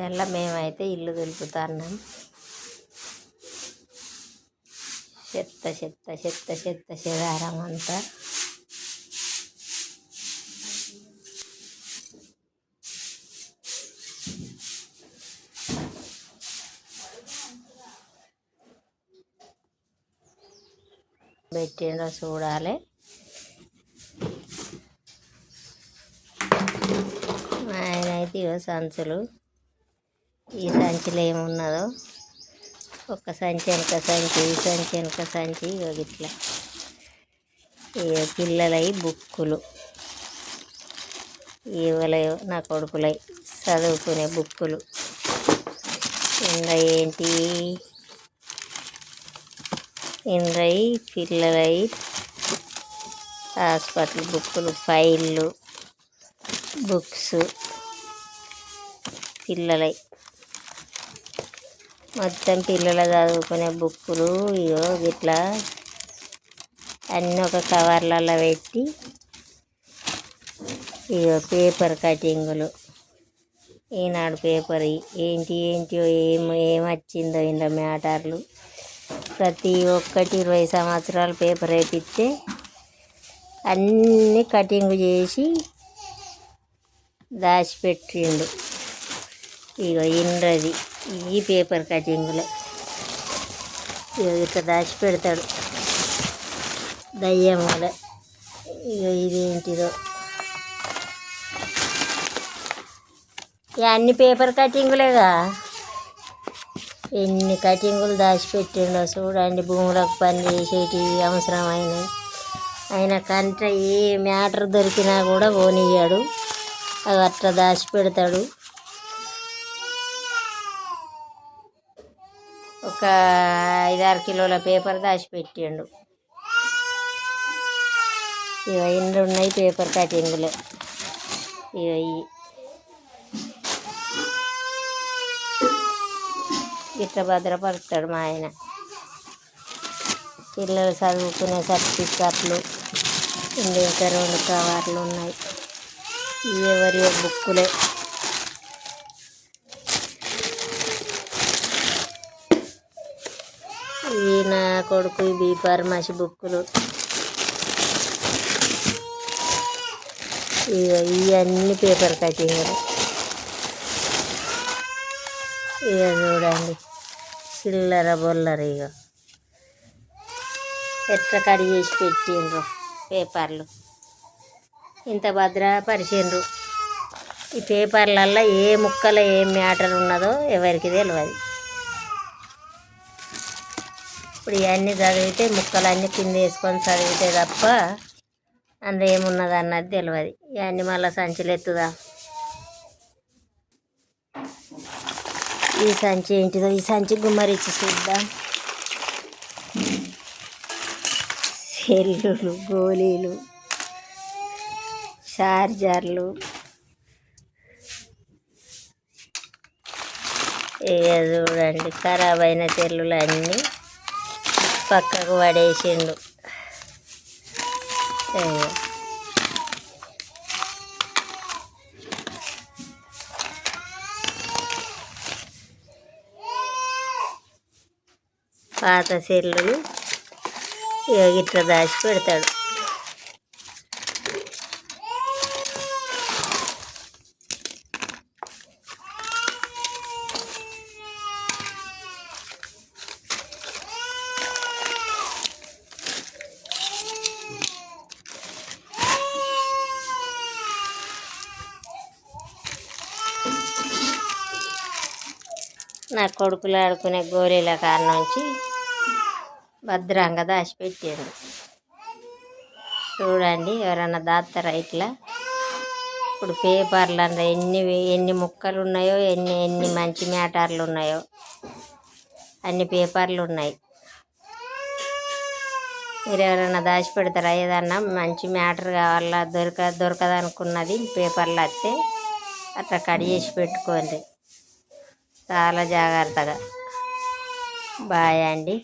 ఎలా మేమైతే ఇల్లు దులుపుతున్నాం. చెత్త చెత్త చెత్త చెత్త చెదారం అంతా పెట్టిండో చూడాలి. ఆయన అయితే ఇవో సంచులు, ఈ సంచిలో ఏమున్నదో ఒక సంచి వెనక సంచి, ఈ సంచి వెనక సంచి, ఇట్లా పిల్లలై బుక్కులు, ఇవ్వలేవు నా కొడుకులై చదువుకునే బుక్కులు. ఇంకా ఏంటి ఇంద్రై పిల్లలై హాస్పిటల్ బుక్కులు, ఫైళ్ళు, బుక్స్ పిల్లలై మొత్తం పిల్లల చదువుకునే బుక్కులు. ఇగో ఇట్లా అన్నీ ఒక కవర్లలో పెట్టి, ఇగో పేపర్ కటింగులు, ఈనాడు పేపర్ ఏంటి ఏంటియో ఏమొచ్చిందో ఇందులో మ్యాటర్లు. ప్రతి ఒక్కటి 20 సంవత్సరాలు పేపర్ వేపిస్తే అన్నీ కటింగ్ చేసి దాచిపెట్టిండు. ఇగో ఇంద్రది ఈ పేపర్ కటింగులే ఇట్లా దాచిపెడతాడు దయ్యములే. ఇక ఇదేంటిదో అన్ని పేపర్ కటింగులేగా, ఎన్ని కటింగులు దాచిపెట్టిండో చూడండి. భూములకు పని చేసేటి అవసరమైనవి ఆయన కంట ఏ మ్యాటర్ దొరికినా కూడా పోనీయాడు, అవి అట్లా దాచిపెడతాడు. ఒక 5-6 కిలోల పేపర్ దాచిపెట్టిండు. ఇక ఇండ్లు ఉన్నాయి పేపర్ కటింగులే. ఇక ఇట్లా భద్రపరుస్తాడు మా ఆయన. పిల్లలు చదువుకునే సర్టిఫికెట్లు ఇంకా 2 కవర్లు ఉన్నాయి. ఎవరి బుక్కులే. ఈయన కొడుకు బీ ఫార్మసీ బుక్కులు. ఇవన్నీ పేపర్ కటింగులు. ఇక చూడండి చిల్లర బొల్లర. ఇక ఎట్లా కడి చేసి పెట్టిండ్రు పేపర్లు, ఇంత భద్రపరిచిండ్రు. ఈ పేపర్లల్లో ఏ ముక్కలో ఏం మ్యాటర్ ఉన్నదో ఎవరికి తెలియదు. ఇప్పుడు ఇవన్నీ చదివితే ముక్కలన్నీ కింద వేసుకొని చదివితే తప్ప అందులో ఏమున్నది అన్నది తెలియదు. ఇవన్నీ మళ్ళీ సంచులు ఎత్తుదా. ఈ సంచి ఏంటిదో, ఈ సంచి గుమ్మరిచ్చి చూద్దాం. సెల్లులు, గోళీలు, చార్జర్లు. ఇక చూడండి ఖరాబ్ అయిన సెల్లులు అన్నీ పక్కకు పడేసిండు. పాత సెల్లులు ఇట్లా దాచి పెడతాడు. నా కొడుకులు ఆడుకునే గోళీల కాడ నుంచి భద్రంగా దాచిపెట్టాడు. చూడండి ఎవరన్నా దాస్తారా ఇట్లా. ఇప్పుడు పేపర్లు అంటే ఎన్ని ముక్కలు ఉన్నాయో, ఎన్ని మంచి మ్యాటర్లు ఉన్నాయో అన్ని పేపర్లు ఉన్నాయి. మీరు ఎవరైనా దాచిపెడతారా? ఏదన్నా మంచి మ్యాటర్ కావాలా దొరకదనుకున్నది పేపర్లు వస్తే అట్లా కట్ చేసి పెట్టుకోండి చాలా జాగ్రత్తగా. బాయ్ అండి.